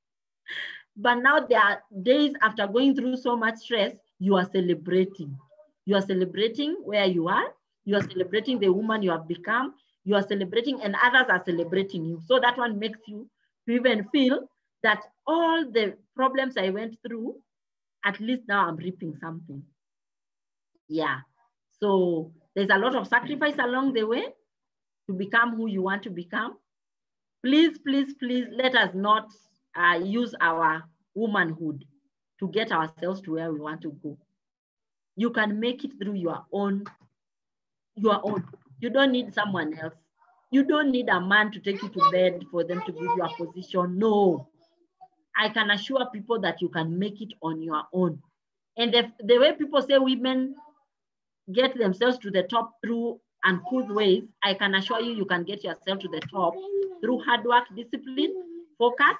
But now there are days after going through so much stress, you are celebrating. You are celebrating where you are. You are celebrating the woman you have become. You are celebrating, and others are celebrating you. So that one makes you to even feel that all the problems I went through, at least now I'm reaping something. Yeah. So there's a lot of sacrifice along the way to become who you want to become. Please, please, please let us not use our womanhood to get ourselves to where we want to go. You can make it through your own. You don't need someone else. You don't need a man to take you to bed for them to give you a position. No. I can assure people that you can make it on your own. And the way people say women get themselves to the top through uncouth ways, I can assure you, you can get yourself to the top through hard work, discipline, focus,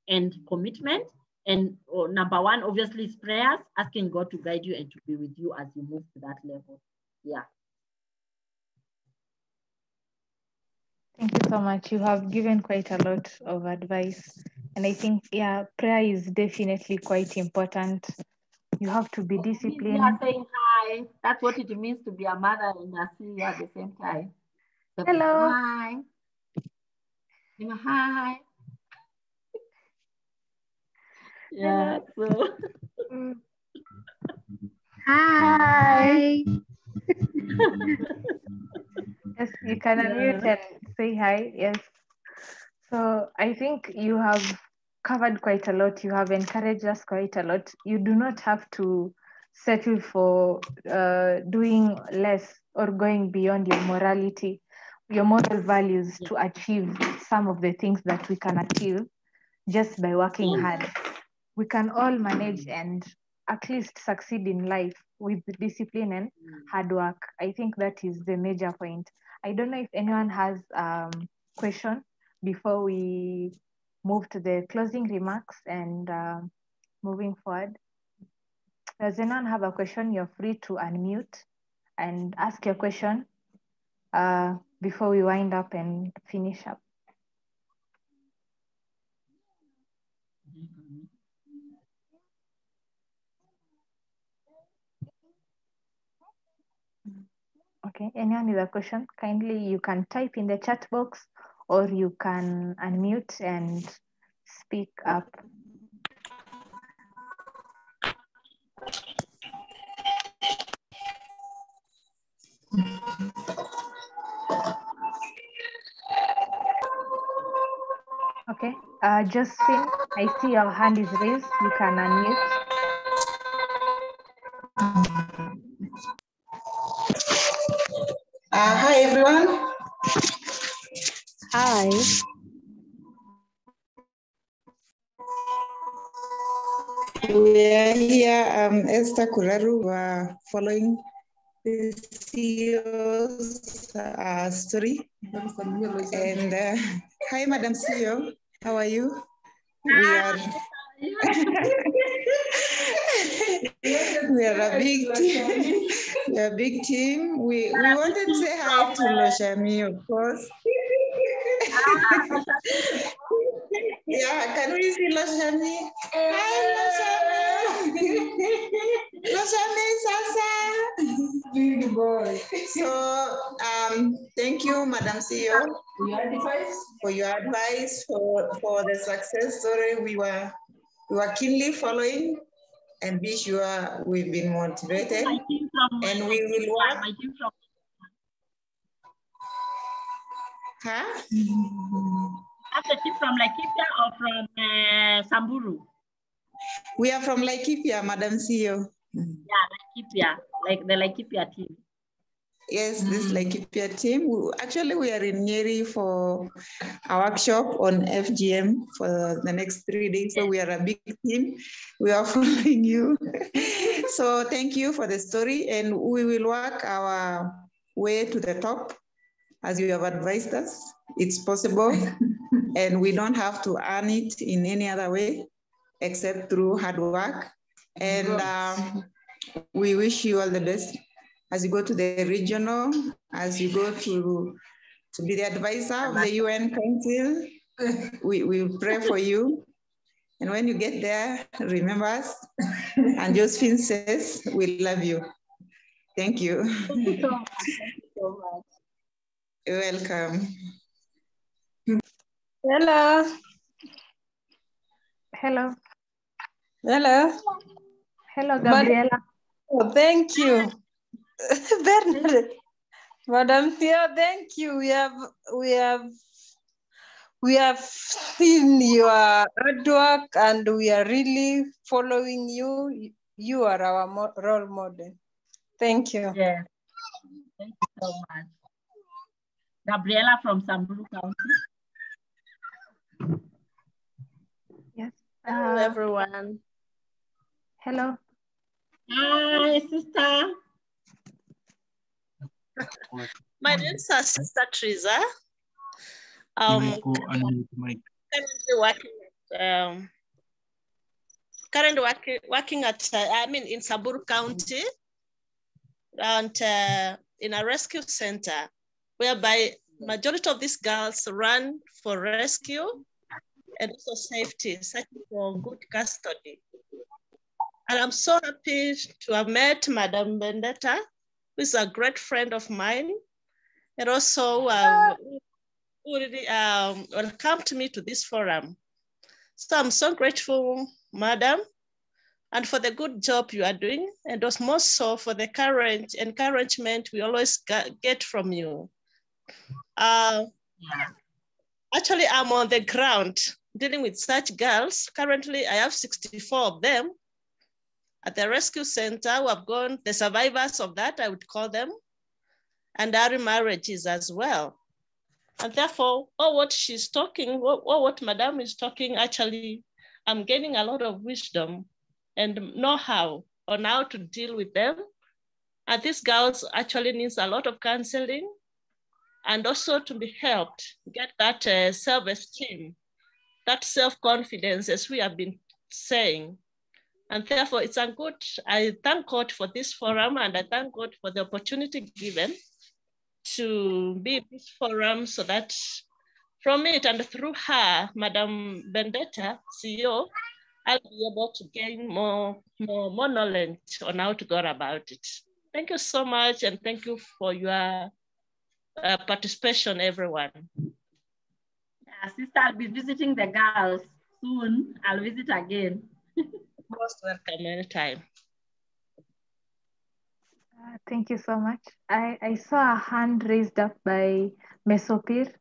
and commitment. And number one, obviously, is prayers, asking God to guide you and to be with you as you move to that level. Yeah. Thank you so much. You have given quite a lot of advice. And I think, yeah, prayer is definitely quite important. You have to be disciplined. Yeah, saying hi. That's what it means to be a mother and a CEO at the same time. So hello. Hi. Hi. Yeah. Hello. So. Hi. Yes, you can unmute and say hi. Yes. So I think you have covered quite a lot. You have encouraged us quite a lot. You do not have to settle for doing less or going beyond your morality, your moral values to achieve some of the things that we can achieve just by working hard. We can all manage and at least succeed in life with discipline and hard work. I think that is the major point. I don't know if anyone has question before we move to the closing remarks and moving forward. Does anyone have a question? You're free to unmute and ask your question before we wind up and finish up. Okay, anyone with a question? Kindly, you can type in the chat box or you can unmute and speak up. Okay, Josephine, I see your hand is raised. You can unmute. Hi, everyone. Hi. We are here, Esther Kuraru, following the CEO's story. And hi, Madam CEO, how are you? We are we are a big team. We are a big team. We wanted to say hi to Loshami, of course. Yeah, can we see Loshami? Hi, Loshami. Loshami Sasa. Big boy. So, thank you, Madam CEO, for your advice for the success story we were keenly following, and be sure we've been motivated, and we will work. Huh? That's a team from Laikipia or from Samburu? We are from Laikipia, Madam CEO. Yeah, Laikipia, like the Laikipia team. Yes, this Laikipia team. Actually, we are in Nyeri for a workshop on FGM for the next 3 days. So we are a big team. We are following you. So thank you for the story, and we will work our way to the top as you have advised us. It's possible, and we don't have to earn it in any other way except through hard work. And we wish you all the best as you go to the regional, as you go to be the advisor of the UN Council. We pray for you. And when you get there, remember us. And Josephine says, we love you. Thank you. Thank you so much. Thank you so much. You're welcome. Hello. Hello. Hello. Hello, Gabriela. Oh, thank you. Bernadette. Madam Theo, thank you. We have seen your hard work, and we are really following you. You are our role model. Thank you. Yeah. Thank you so much. Gabriela from Samburu County. Yes. Hello, everyone. Hello. Hi, sister. My name is Sister Teresa. Currently working at in Samburu County, and in a rescue center, whereby majority of these girls run for rescue and also safety, searching for good custody. And I'm so happy to have met Madam Bernadette, who is a great friend of mine, and also already welcomed me to this forum. So I'm so grateful, Madam, and for the good job you are doing, and also more so for the current encouragement we always get from you. Actually, I'm on the ground dealing with such girls. Currently, I have 64 of them at the rescue center who have gone, the survivors of that, I would call them, and our marriages as well. And therefore, what she's talking, what Madam is talking, actually, I'm gaining a lot of wisdom and know-how on how to deal with them. And these girls actually needs a lot of counseling and also to be helped get that self-esteem, that self-confidence, as we have been saying. And therefore, it's a good, I thank God for this forum, and I thank God for the opportunity given to be in this forum, so that from it and through her, Madam Bernadette, CEO, I'll be able to gain more knowledge on how to go about it. Thank you so much, and thank you for your participation, everyone. Yeah, sister, I'll be visiting the girls soon. I'll visit again. Most welcome anytime. Thank you so much. I saw a hand raised up by Mesopir.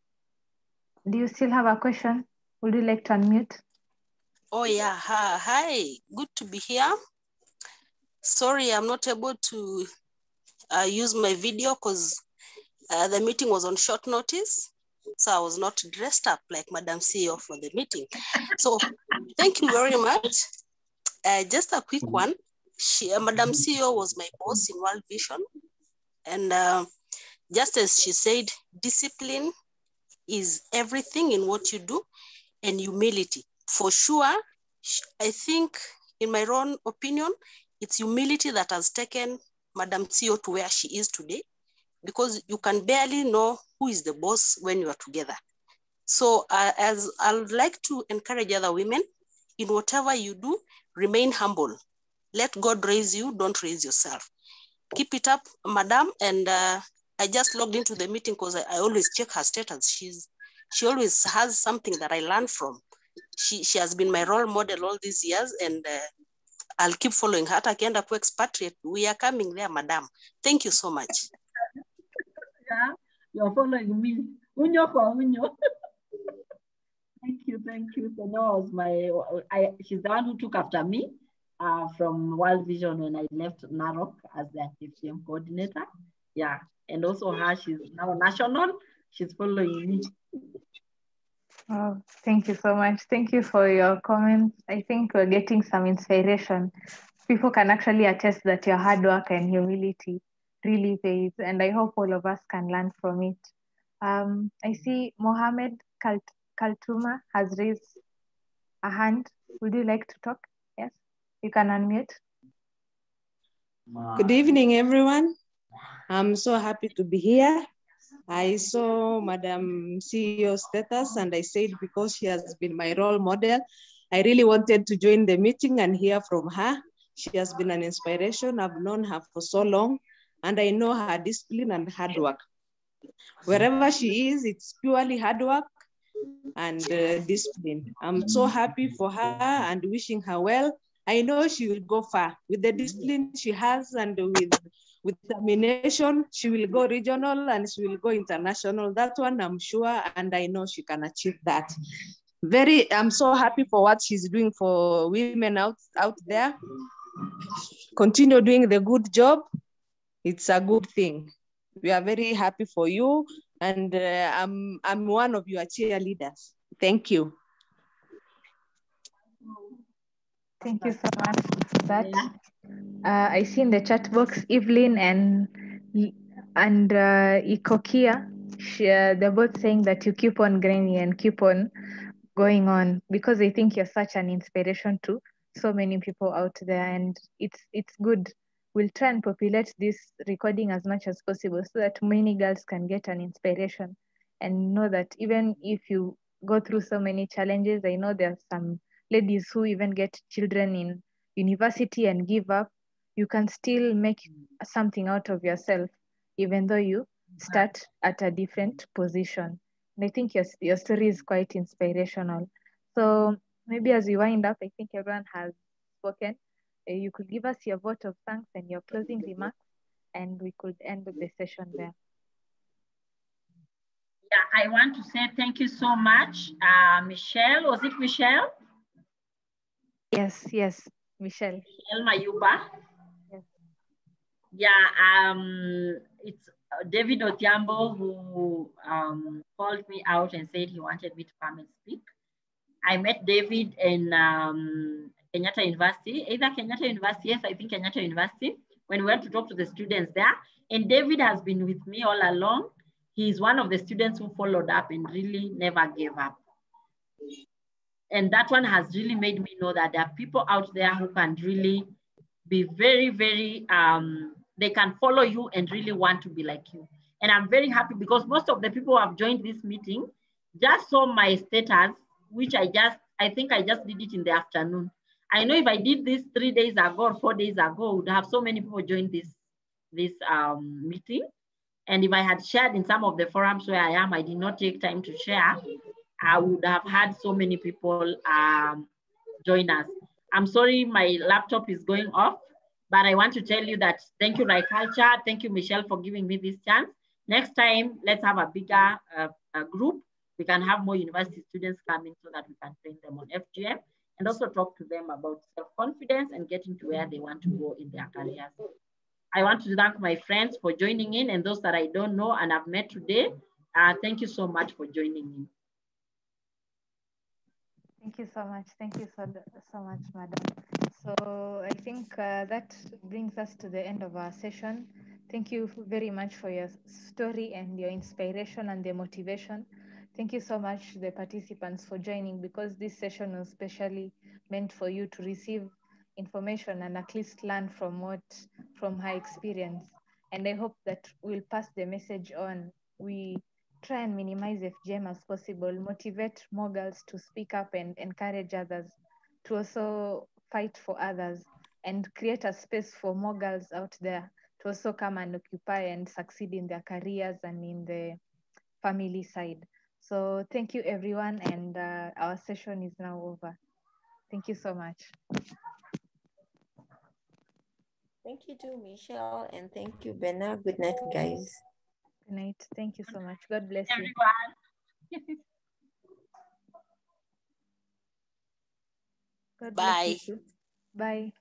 Do you still have a question? Would you like to unmute? Oh yeah, hi, good to be here. Sorry, I'm not able to use my video because the meeting was on short notice. So I was not dressed up like Madam CEO for the meeting. So thank you very much. Just a quick one. Madam CEO was my boss in World Vision. And just as she said, discipline is everything in what you do, and humility. For sure, I think, in my own opinion, it's humility that has taken Madam CEO to where she is today, because you can barely know who is the boss when you are together. So as I would like to encourage other women, in whatever you do, remain humble. Let God raise you, don't raise yourself. Keep it up, madam. And I just logged into the meeting because I always check her status. She always has something that I learn from. She has been my role model all these years, and I'll keep following her. Akienda ku expatriate, we are coming there, madam. Thank you so much. Yeah, you're following me. Unyo kwa unyo. Thank you. So that was she's the one who took after me from World Vision when I left Narok as the Anti-FGM coordinator. Yeah, and also her, she's now national. She's following me. Oh, thank you so much. Thank you for your comments. I think we're getting some inspiration. People can actually attest that your hard work and humility really pays, and I hope all of us can learn from it. I see Mohammed Kaltuma has raised a hand. Would you like to talk? Yes, you can unmute. Good evening, everyone. I'm so happy to be here. I saw Madam CEO's status and I said, because she has been my role model, I really wanted to join the meeting and hear from her. She has been an inspiration. I've known her for so long and I know her discipline and hard work. Wherever she is, it's purely hard work and discipline. I'm so happy for her and wishing her well. I know she will go far with the discipline she has, and with determination, she will go regional and she will go international. That one I'm sure, and I know she can achieve that. I'm so happy for what she's doing for women out there. Continue doing the good job. It's a good thing. We are very happy for you, and I'm one of your cheerleaders. Thank you. Thank you so much for that. I see in the chat box Evelyn and Ikokia. They're both saying that you keep on grinding and keep on going on, because I think you're such an inspiration to so many people out there, and it's good. We'll try and populate this recording as much as possible so that many girls can get an inspiration and know that even if you go through so many challenges, I know there are some ladies who even get children in university and give up. You can still make something out of yourself, even though you start at a different position. And I think your story is quite inspirational. So maybe as we wind up, I think everyone has spoken. You could give us your vote of thanks and your closing remarks, and we could end the session there. Yeah, I want to say thank you so much, Michelle. Was it Michelle? Yes, Michelle. Michelle Mayuba. Yes. Yeah, it's David Otiambo who called me out and said he wanted me to come and speak. I met David in Kenyatta University, either Kenyatta University, yes, I think Kenyatta University, when we went to talk to the students there. And David has been with me all along. He's one of the students who followed up and really never gave up. And that one has really made me know that there are people out there who can really be very, very, they can follow you and really want to be like you. And I'm very happy because most of the people who have joined this meeting just saw my status, which I think I just did it in the afternoon. I know if I did this 3 days ago or 4 days ago, would have so many people join this meeting. And if I had shared in some of the forums where I am, I did not take time to share, I would have had so many people join us. I'm sorry my laptop is going off, but I want to tell you that thank you, Ryculture. Thank you, Michelle, for giving me this chance. Next time, let's have a bigger group. We can have more university students coming so that we can train them on FGM and also talk to them about self-confidence and getting to where they want to go in their careers. I want to thank my friends for joining in and those that I don't know and I've met today. Thank you so much for joining in. Thank you so much. Thank you so much, madam. So I think that brings us to the end of our session. Thank you very much for your story and your inspiration and the motivation. Thank you so much, the participants, for joining, because this session was specially meant for you to receive information and at least learn from her experience. And I hope that we'll pass the message on. We try and minimize FGM as possible, motivate more girls to speak up and encourage others to also fight for others, and create a space for more girls out there to also come and occupy and succeed in their careers and in the family side. So thank you everyone, and our session is now over. Thank you so much. Thank you too, Michelle, and thank you, Benna. Good night, guys. Good night. Thank you so much. God bless you. Everyone. God Bye. bless you too. Bye.